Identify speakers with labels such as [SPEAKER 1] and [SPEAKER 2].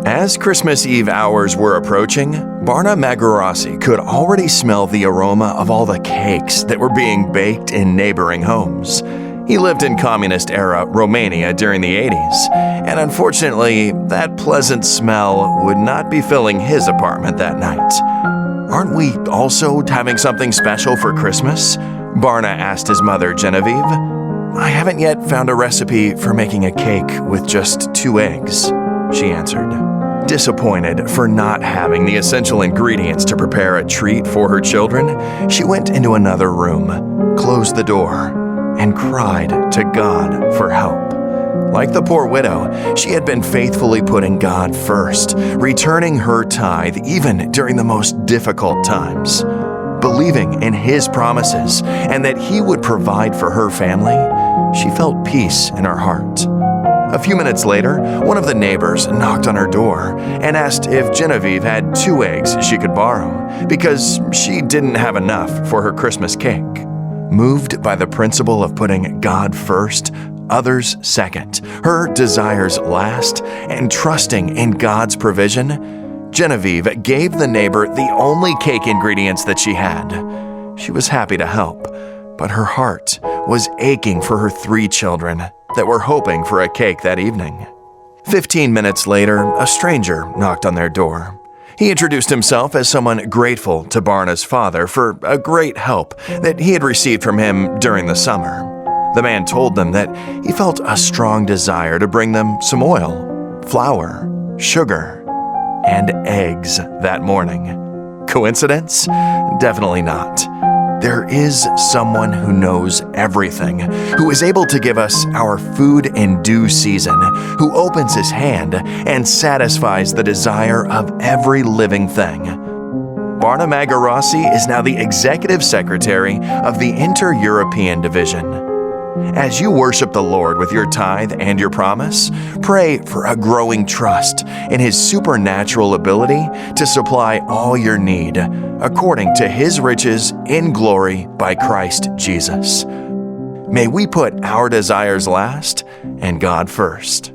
[SPEAKER 1] As Christmas Eve hours were approaching, Barna Magarossi could already smell the aroma of all the cakes that were being baked in neighboring homes. He lived in communist-era Romania during the 80s, and unfortunately, that pleasant smell would not be filling his apartment that night. "Aren't we also having something special for Christmas?" Barna asked his mother, Genevieve. "I haven't yet found a recipe for making a cake with just 2 eggs," she answered. Disappointed for not having the essential ingredients to prepare a treat for her children, she went into another room, closed the door, and cried to God for help. Like the poor widow, she had been faithfully putting God first, returning her tithe even during the most difficult times. Believing in His promises and that He would provide for her family, she felt peace in her heart. A few minutes later, one of the neighbors knocked on her door and asked if Genevieve had 2 eggs she could borrow, because she didn't have enough for her Christmas cake. Moved by the principle of putting God first, others second, her desires last, and trusting in God's provision, Genevieve gave the neighbor the only cake ingredients that she had. She was happy to help, but her heart was aching for her 3 children that were hoping for a cake that evening. 15 minutes later, a stranger knocked on their door. He introduced himself as someone grateful to Barna's father for a great help that he had received from him during the summer. The man told them that he felt a strong desire to bring them some oil, flour, sugar, and eggs that morning. Coincidence? Definitely not. There is someone who knows everything, who is able to give us our food in due season, who opens His hand and satisfies the desire of every living thing. Barna Magarossi is now the Executive Secretary of the Inter-European Division. As you worship the Lord with your tithe and your promise, pray for a growing trust in His supernatural ability to supply all your need, according to His riches in glory by Christ Jesus. May we put our desires last and God first.